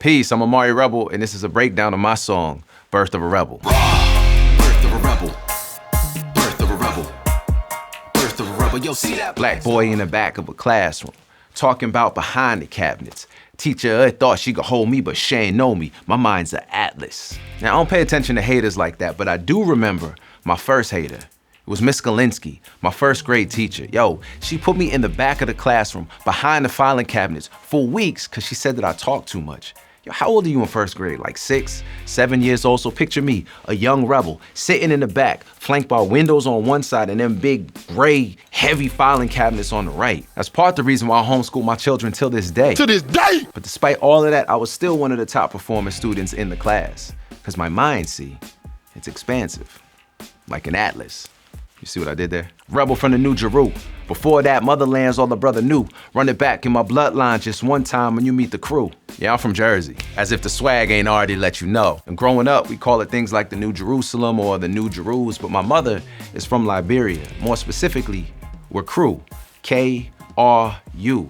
Peace, I'm Amari Rebel, and this is a breakdown of my song, Birth of a Rebel. Birth of a rebel. Birth of a rebel. Birth of a rebel. Yo, see that? Black boy in the back of a classroom, talking about behind the cabinets. Teacher thought she could hold me, but she ain't know me. My mind's an atlas. Now, I don't pay attention to haters like that, but I do remember my first hater. It was Miss Galinsky, my first grade teacher. Yo, she put me in the back of the classroom, behind the filing cabinets, for weeks, because she said that I talked too much. Yo, how old are you in first grade? Like 6, 7 years old? So picture me, a young rebel, sitting in the back, flanked by windows on one side and them big, gray, heavy filing cabinets on the right. That's part of the reason why I homeschool my children till this day. To this day! But despite all of that, I was still one of the top performing students in the class. Because my mind, see, it's expansive, like an atlas. You see what I did there? Rebel from the New Jeru. Before that, motherland's all the brother knew. Run it back in my bloodline just one time when you meet the crew. Yeah, I'm from Jersey. As if the swag ain't already let you know. And growing up, we call it things like the New Jerusalem or the New Jerus, but my mother is from Liberia. More specifically, we're Crew, K-R-U.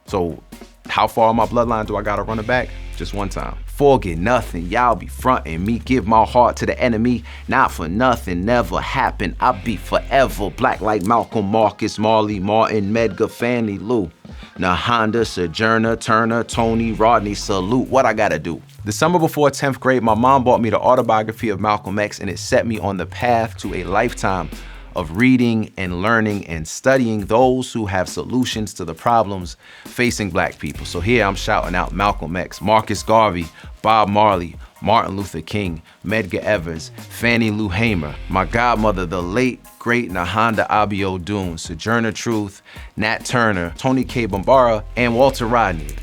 So how far in my bloodline do I gotta run it back? Just one time. Forget nothing, y'all be frontin' me. Give my heart to the enemy, not for nothing, never happened. I'll be forever black like Malcolm, Marcus, Marley, Martin, Medgar, Fannie Lou. Nahonda, Sojourner, Turner, Tony, Rodney, salute. What I gotta do? The summer before 10th grade, my mom bought me the autobiography of Malcolm X, and it set me on the path to a lifetime of reading and learning and studying those who have solutions to the problems facing black people. So here I'm shouting out Malcolm X, Marcus Garvey, Bob Marley, Martin Luther King, Medgar Evers, Fannie Lou Hamer, my godmother, the late, great Nahonda Abiodun, Sojourner Truth, Nat Turner, Tony K. Bambara, and Walter Rodney.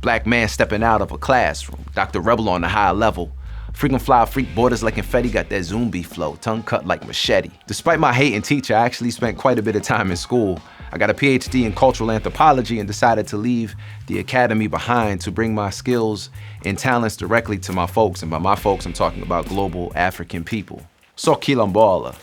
Black man stepping out of a classroom, Dr. Rebel on the high level, freaking fly freak borders like confetti, got that Zumbi flow, tongue cut like machete. Despite my hating teacher, I actually spent quite a bit of time in school. I got a PhD in cultural anthropology and decided to leave the academy behind to bring my skills and talents directly to my folks. And by my folks, I'm talking about global African people. Sou quilombola,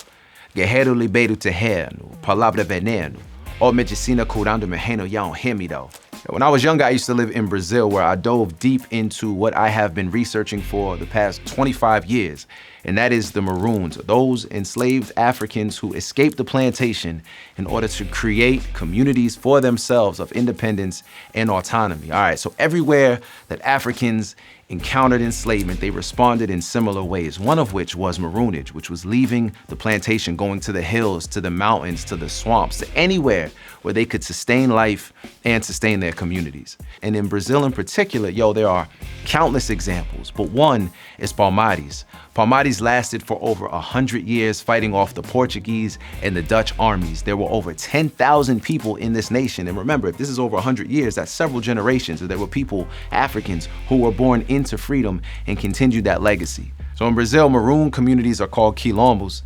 guerreiro liberto terreno, palavra veneno, ó medicina curando meu reino, y'all don't hear me though. When I was younger, I used to live in Brazil, where I dove deep into what I have been researching for the past 25 years, and that is the maroons, those enslaved Africans who escaped the plantation in order to create communities for themselves of independence and autonomy. All right, so everywhere that Africans encountered enslavement, they responded in similar ways, one of which was maroonage, which was leaving the plantation, going to the hills, to the mountains, to the swamps, to anywhere where they could sustain life and sustain their communities. And in Brazil in particular, there are countless examples, but one is Palmares. Palmares lasted for over 100 years, fighting off the Portuguese and the Dutch armies. There were over 10,000 people in this nation. And remember, if this is over 100 years, that's several generations. There were people, Africans, who were born into freedom and continued that legacy. So in Brazil, maroon communities are called quilombos,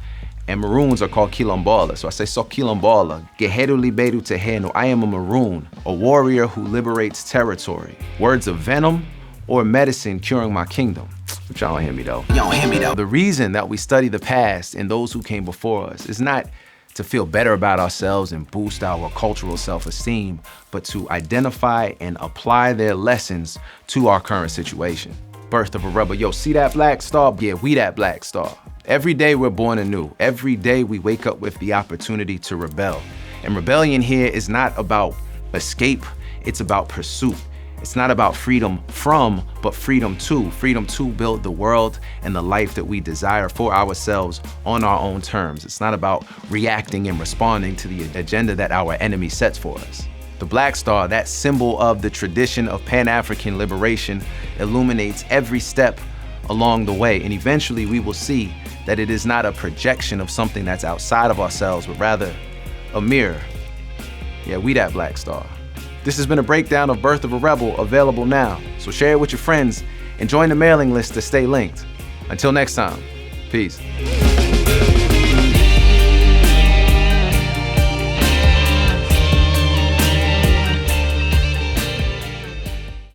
and maroons are called quilombola. So I say, sou quilombola, guerreiro liberto terreno. I am a maroon, a warrior who liberates territory. Words of venom or medicine curing my kingdom. But y'all don't hear me though. Y'all don't hear me though. The reason that we study the past and those who came before us is not to feel better about ourselves and boost our cultural self-esteem, but to identify and apply their lessons to our current situation. Birth of a rebel. Yo, see that black star? Yeah, we that black star. Every day we're born anew. Every day we wake up with the opportunity to rebel. And rebellion here is not about escape, it's about pursuit. It's not about freedom from, but freedom to. Freedom to build the world and the life that we desire for ourselves on our own terms. It's not about reacting and responding to the agenda that our enemy sets for us. The black star, that symbol of the tradition of Pan-African liberation, illuminates every step along the way. And eventually we will see that it is not a projection of something that's outside of ourselves, but rather a mirror. Yeah, we that black star. This has been a breakdown of Birth of a Rebel, available now. So share it with your friends and join the mailing list to stay linked. Until next time, peace.